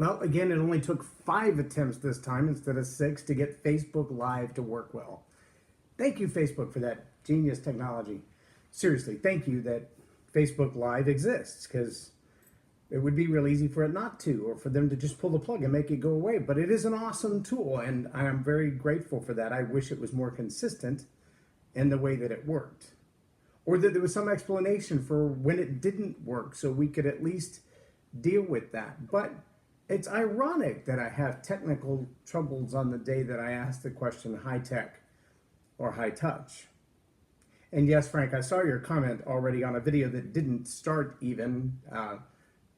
Well, again, it only took 5 attempts this time instead of 6 to get Facebook Live to work well. Thank you, Facebook, for that genius technology. Seriously, thank you that Facebook Live exists, because it would be real easy for it not to, or for them to just pull the plug and make it go away. But it is an awesome tool, and I am very grateful for that. I wish it was more consistent in the way that it worked, or that there was some explanation for when it didn't work so we could at least deal with that. But it's ironic that I have technical troubles on the day that I asked the question, high tech or high touch. And yes, Frank, I saw your comment already on a video that didn't start even,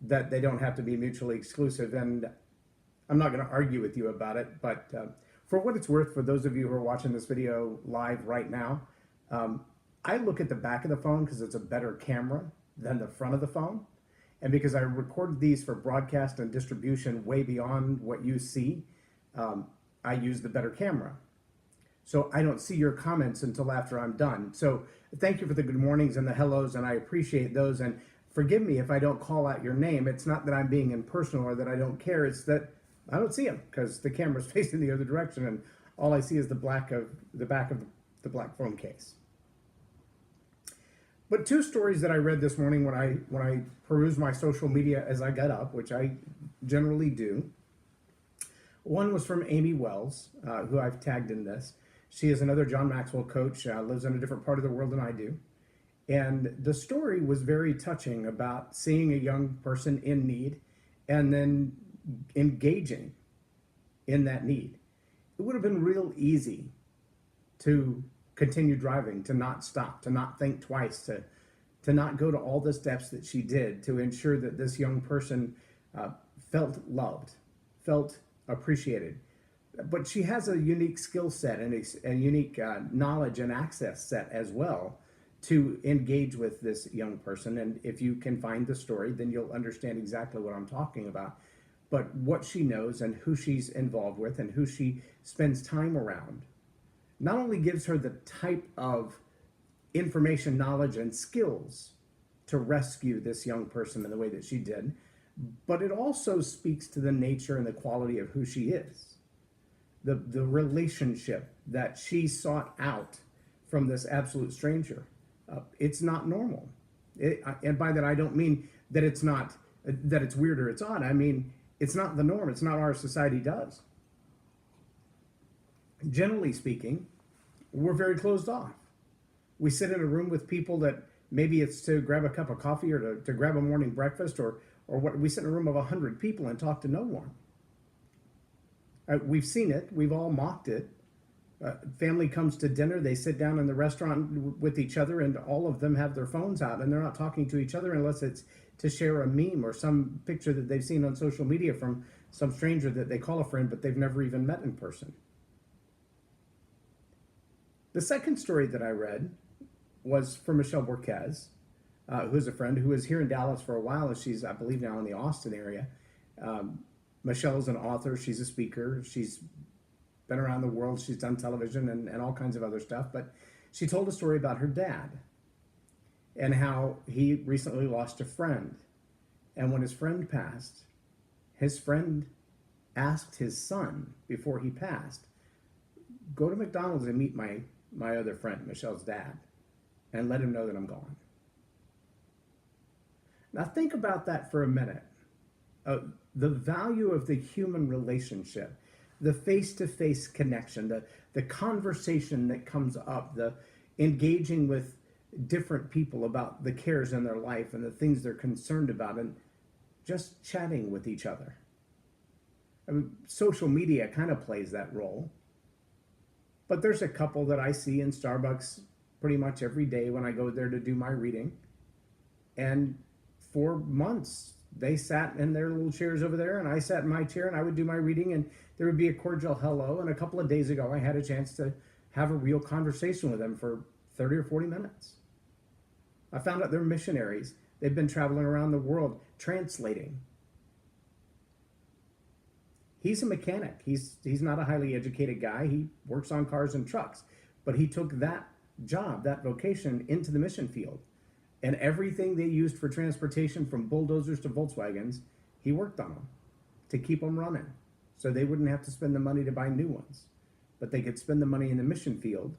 that they don't have to be mutually exclusive. And I'm not going to argue with you about it, but for what it's worth, for those of you who are watching this video live right now, I look at the back of the phone because it's a better camera than the front of the phone. And because I recorded these for broadcast and distribution way beyond what you see, I use the better camera. So I don't see your comments until after I'm done. So thank you for the good mornings and the hellos, and I appreciate those. And forgive me if I don't call out your name. It's not that I'm being impersonal or that I don't care. It's that I don't see them because the camera's facing the other direction, and all I see is the back of the black phone case. But 2 stories that I read this morning when I perused my social media as I got up, which I generally do. One was from Amy Wells, who I've tagged in this. She is another John Maxwell coach, lives in a different part of the world than I do. And the story was very touching about seeing a young person in need and then engaging in that need. It would have been real easy to continue driving, to not stop, to not think twice, to not go to all the steps that she did to ensure that this young person felt loved, felt appreciated. But she has a unique skill set and a unique knowledge and access set as well to engage with this young person. And if you can find the story, then you'll understand exactly what I'm talking about. But what she knows and who she's involved with and who she spends time around not only gives her the type of information, knowledge, and skills to rescue this young person in the way that she did, but it also speaks to the nature and the quality of who she is. The relationship that she sought out from this absolute stranger. It's not normal. And by that, I don't mean that it's not, that it's weird or it's odd. I mean, it's not the norm. It's not what our society does. Generally speaking, we're very closed off. We sit in a room with people that maybe it's to grab a cup of coffee or to grab a morning breakfast, or what, we sit in a room of 100 people and talk to no one. We've seen it. We've all mocked it. Family comes to dinner. They sit down in the restaurant with each other, and all of them have their phones out, and they're not talking to each other unless it's to share a meme or some picture that they've seen on social media from some stranger that they call a friend, but they've never even met in person. The second story that I read was from Michelle Borquez, who's a friend who was here in Dallas for a while, and she's, I believe, now in the Austin area. Michelle is an author. She's a speaker. She's been around the world. She's done television and all kinds of other stuff. But she told a story about her dad and how he recently lost a friend. And when his friend passed, his friend asked his son before he passed, go to McDonald's and meet my other friend, Michelle's dad, and let him know that I'm gone. Now think about that for a minute. The value of the human relationship, the face-to-face connection, the conversation that comes up, the engaging with different people about the cares in their life and the things they're concerned about, and just chatting with each other. I mean, social media kind of plays that role. But there's a couple that I see in Starbucks pretty much every day when I go there to do my reading. And for months, they sat in their little chairs over there, and I sat in my chair, and I would do my reading, and there would be a cordial hello. And a couple of days ago, I had a chance to have a real conversation with them for 30 or 40 minutes. I found out they're missionaries. They've been traveling around the world translating. He's a mechanic. He's not a highly educated guy. He works on cars and trucks. But he took that job, that vocation, into the mission field. And everything they used for transportation, from bulldozers to Volkswagens, he worked on them to keep them running, so they wouldn't have to spend the money to buy new ones, but they could spend the money in the mission field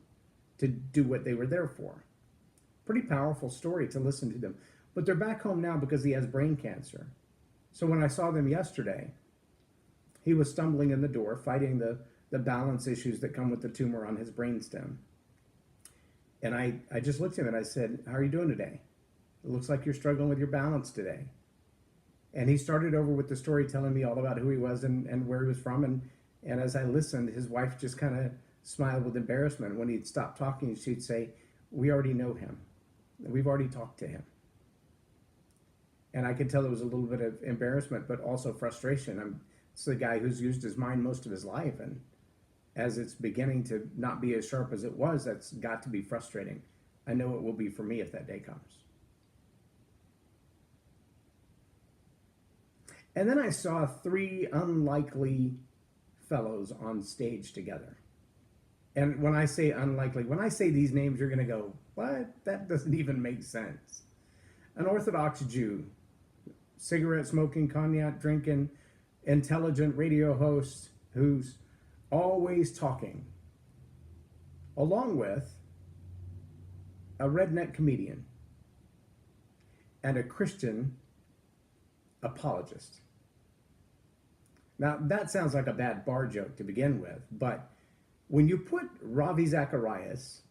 to do what they were there for. Pretty powerful story to listen to them. But they're back home now because he has brain cancer. So when I saw them yesterday, he was stumbling in the door, fighting the balance issues that come with the tumor on his brainstem. And I just looked at him and I said, "How are you doing today? It looks like you're struggling with your balance today." And he started over with the story, telling me all about who he was and where he was from. And as I listened, his wife just kind of smiled with embarrassment. When he'd stop talking, she'd say, "We already know him. We've already talked to him." And I could tell there was a little bit of embarrassment, but also frustration. It's the guy who's used his mind most of his life, and as it's beginning to not be as sharp as it was, that's got to be frustrating. I know it will be for me if that day comes. And then I saw three unlikely fellows on stage together. And when I say unlikely, when I say these names, you're going to go, "What? That doesn't even make sense." An Orthodox Jew, cigarette smoking, cognac drinking, intelligent radio host who's always talking, along with a redneck comedian and a Christian apologist. Now, that sounds like a bad bar joke to begin with, but when you put Ravi Zacharias,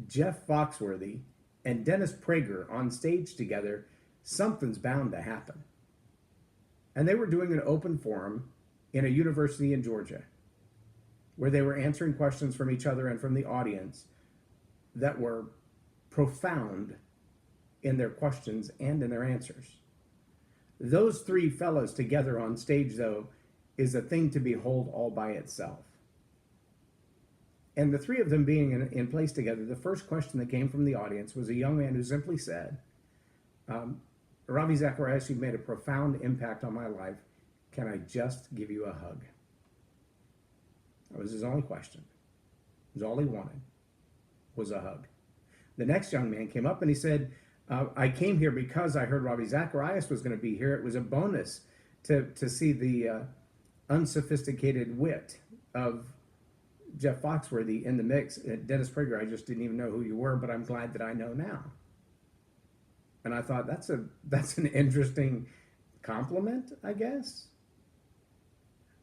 Jeff Foxworthy, and Dennis Prager on stage together, something's bound to happen. And they were doing an open forum in a university in Georgia, where they were answering questions from each other and from the audience that were profound in their questions and in their answers. Those three fellows together on stage, though, is a thing to behold all by itself. And the three of them being in place together, the first question that came from the audience was a young man who simply said, "Ravi Zacharias, you've made a profound impact on my life. Can I just give you a hug?" That was his only question. It was all he wanted, was a hug. The next young man came up and he said, "I came here because I heard Ravi Zacharias was going to be here. It was a bonus to see the unsophisticated wit of Jeff Foxworthy in the mix. Dennis Prager, I just didn't even know who you were, but I'm glad that I know now." And I thought, that's an interesting compliment, I guess.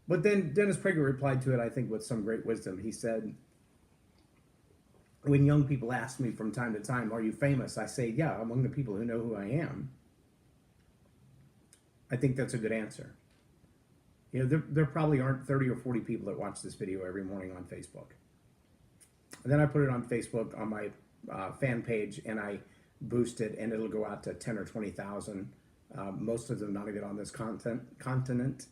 But then Dennis Prager replied to it, I think, with some great wisdom. He said, "When young people ask me from time to time, 'Are you famous?' I say, 'Yeah, among the people who know who I am.' I think that's a good answer." You know, there probably aren't 30 or 40 people that watch this video every morning on Facebook. And then I put it on Facebook on my fan page, and I boost it, and it'll go out to 10 or 20,000. Most of them not even on this continent.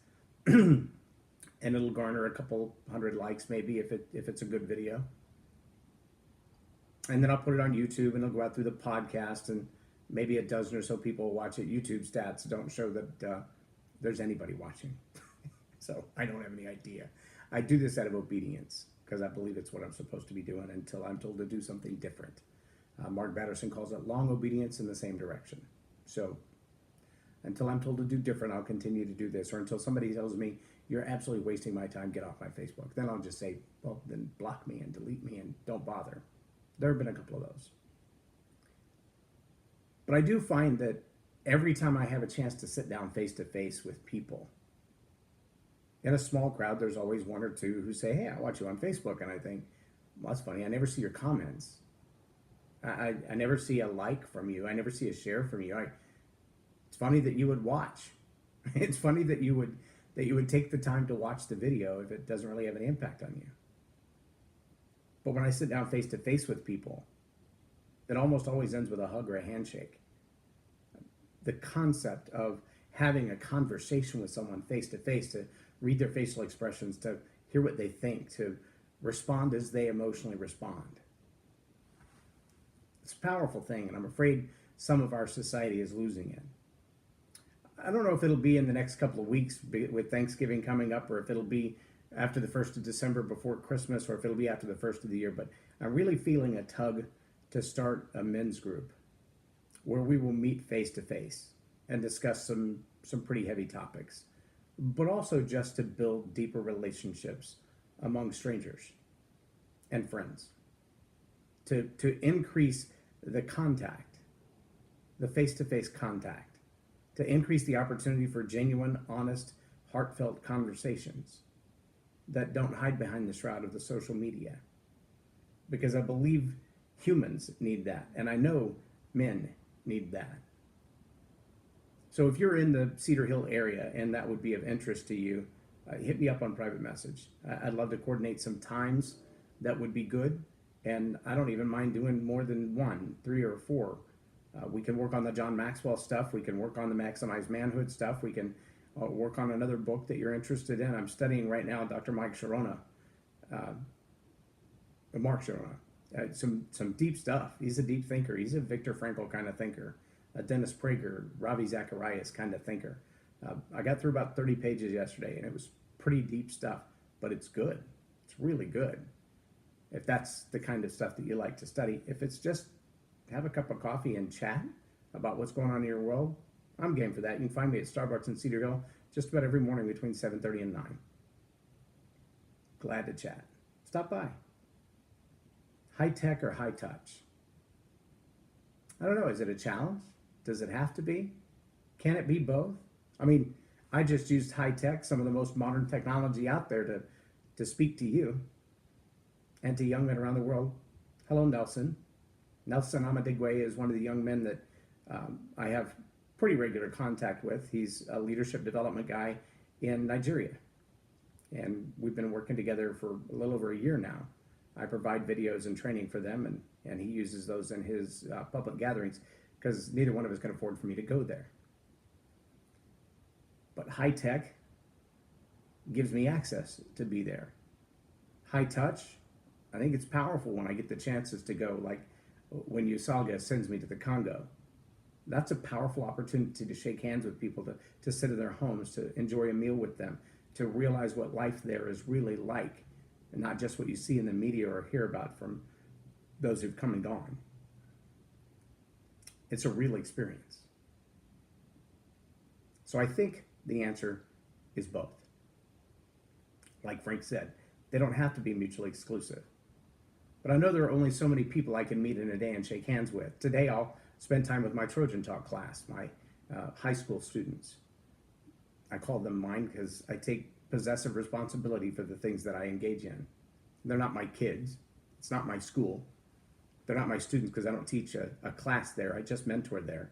And it'll garner a couple hundred likes maybe if it's a good video. And then I'll put it on YouTube, and it'll go out through the podcast, and maybe a dozen or so people will watch it. YouTube stats don't show that there's anybody watching. So I don't have any idea. I do this out of obedience because I believe it's what I'm supposed to be doing until I'm told to do something different. Mark Batterson calls it long obedience in the same direction. So until I'm told to do different, I'll continue to do this. Or until somebody tells me, "You're absolutely wasting my time, get off my Facebook." Then I'll just say, "Well, then block me and delete me and don't bother." There have been a couple of those. But I do find that every time I have a chance to sit down face to face with people, in a small crowd, there's always one or two who say, "Hey, I watch you on Facebook." And I think, "Well, that's funny. I never see your comments. I never see a like from you. I never see a share from you. It's funny that you would watch. It's funny that you would take the time to watch the video if it doesn't really have an impact on you." But when I sit down face to face with people, it almost always ends with a hug or a handshake. The concept of having a conversation with someone face to face, to read their facial expressions, to hear what they think, to respond as they emotionally respond. It's a powerful thing, and I'm afraid some of our society is losing it. I don't know if it'll be in the next couple of weeks with Thanksgiving coming up, or if it'll be after the 1st of December before Christmas, or if it'll be after the 1st of the year, but I'm really feeling a tug to start a men's group where we will meet face to face and discuss some pretty heavy topics. but also just to build deeper relationships among strangers and friends, to increase the contact, the face-to-face contact, to increase the opportunity for genuine, honest, heartfelt conversations that don't hide behind the shroud of the social media. Because I believe humans need that, and I know men need that. So if you're in the Cedar Hill area and that would be of interest to you, hit me up on private message. I'd love to coordinate some times that would be good, and I don't even mind doing more than one, 3 or 4. We can work on the John Maxwell stuff. We can work on the Maximize Manhood stuff. We can work on another book that you're interested in. I'm studying right now Dr. Mark Sharona. Some deep stuff. He's a deep thinker. He's a Viktor Frankl kind of thinker, a Dennis Prager, Ravi Zacharias kind of thinker. I got through about 30 pages yesterday, and it was pretty deep stuff, but it's good. It's really good. If that's the kind of stuff that you like to study. If it's just have a cup of coffee and chat about what's going on in your world, I'm game for that. You can find me at Starbucks in Cedar Hill just about every morning between 7:30 and 9. Glad to chat. Stop by. High tech or high touch? I don't know. Is it a challenge? Does it have to be? Can it be both? I mean, I just used high tech, some of the most modern technology out there to speak to you and to young men around the world. Hello, Nelson. Nelson Amadigwe is one of the young men that I have pretty regular contact with. He's a leadership development guy in Nigeria. And we've been working together for a little over a year now. I provide videos and training for them, and he uses those in his public gatherings because neither one of us can afford for me to go there. But high tech gives me access to be there. High touch, I think it's powerful when I get the chances to go, like when Usaga sends me to the Congo. That's a powerful opportunity to shake hands with people, to sit in their homes, to enjoy a meal with them, to realize what life there is really like, and not just what you see in the media or hear about from those who've come and gone. It's a real experience. So I think the answer is both. Like Frank said, they don't have to be mutually exclusive. But I know there are only so many people I can meet in a day and shake hands with. Today I'll spend time with my Trojan Talk class, my high school students. I call them mine because I take possessive responsibility for the things that I engage in. They're not my kids. It's not my school. They're not my students because I don't teach a class there. I just mentor there.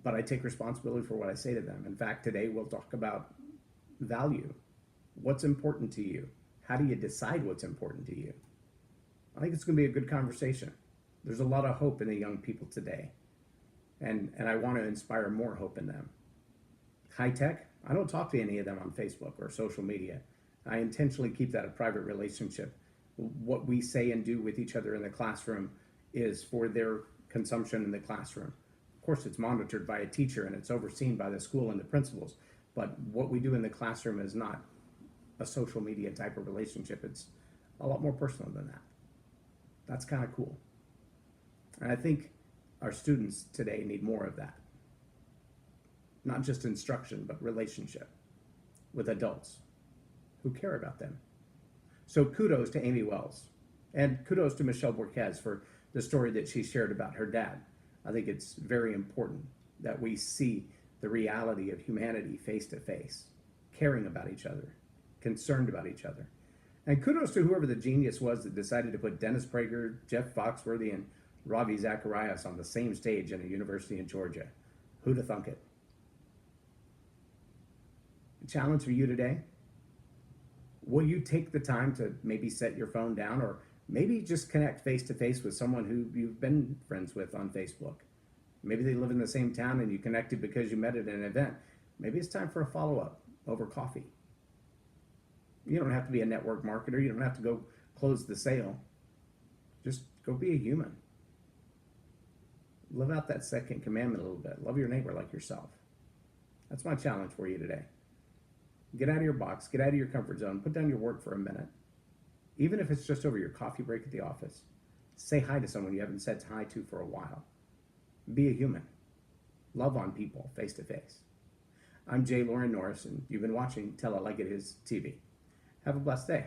But I take responsibility for what I say to them. In fact, today we'll talk about value. What's important to you? How do you decide what's important to you? I think it's going to be a good conversation. There's a lot of hope in the young people today. And I want to inspire more hope in them. High tech, I don't talk to any of them on Facebook or social media. I intentionally keep that a private relationship. What we say and do with each other in the classroom is for their consumption in the classroom. Of course, it's monitored by a teacher and it's overseen by the school and the principals. But what we do in the classroom is not a social media type of relationship. It's a lot more personal than that. That's kind of cool. And I think our students today need more of that. Not just instruction, but relationship with adults who care about them. So kudos to Amy Wells, and kudos to Michelle Borquez for the story that she shared about her dad. I think it's very important that we see the reality of humanity face to face, caring about each other, concerned about each other. And kudos to whoever the genius was that decided to put Dennis Prager, Jeff Foxworthy, and Ravi Zacharias on the same stage in a university in Georgia. Who'd have thunk it? The challenge for you today: will you take the time to maybe set your phone down, or maybe just connect face to face with someone who you've been friends with on Facebook? Maybe they live in the same town and you connected because you met at an event. Maybe it's time for a follow-up over coffee. You don't have to be a network marketer. You don't have to go close the sale. Just go be a human. Live out that second commandment a little bit. Love your neighbor like yourself. That's my challenge for you today. Get out of your box. Get out of your comfort zone. Put down your work for a minute. Even if it's just over your coffee break at the office. Say hi to someone you haven't said hi to for a while. Be a human. Love on people face to face. I'm J Loren Norris, and you've been watching Tell It Like It Is TV. Have a blessed day.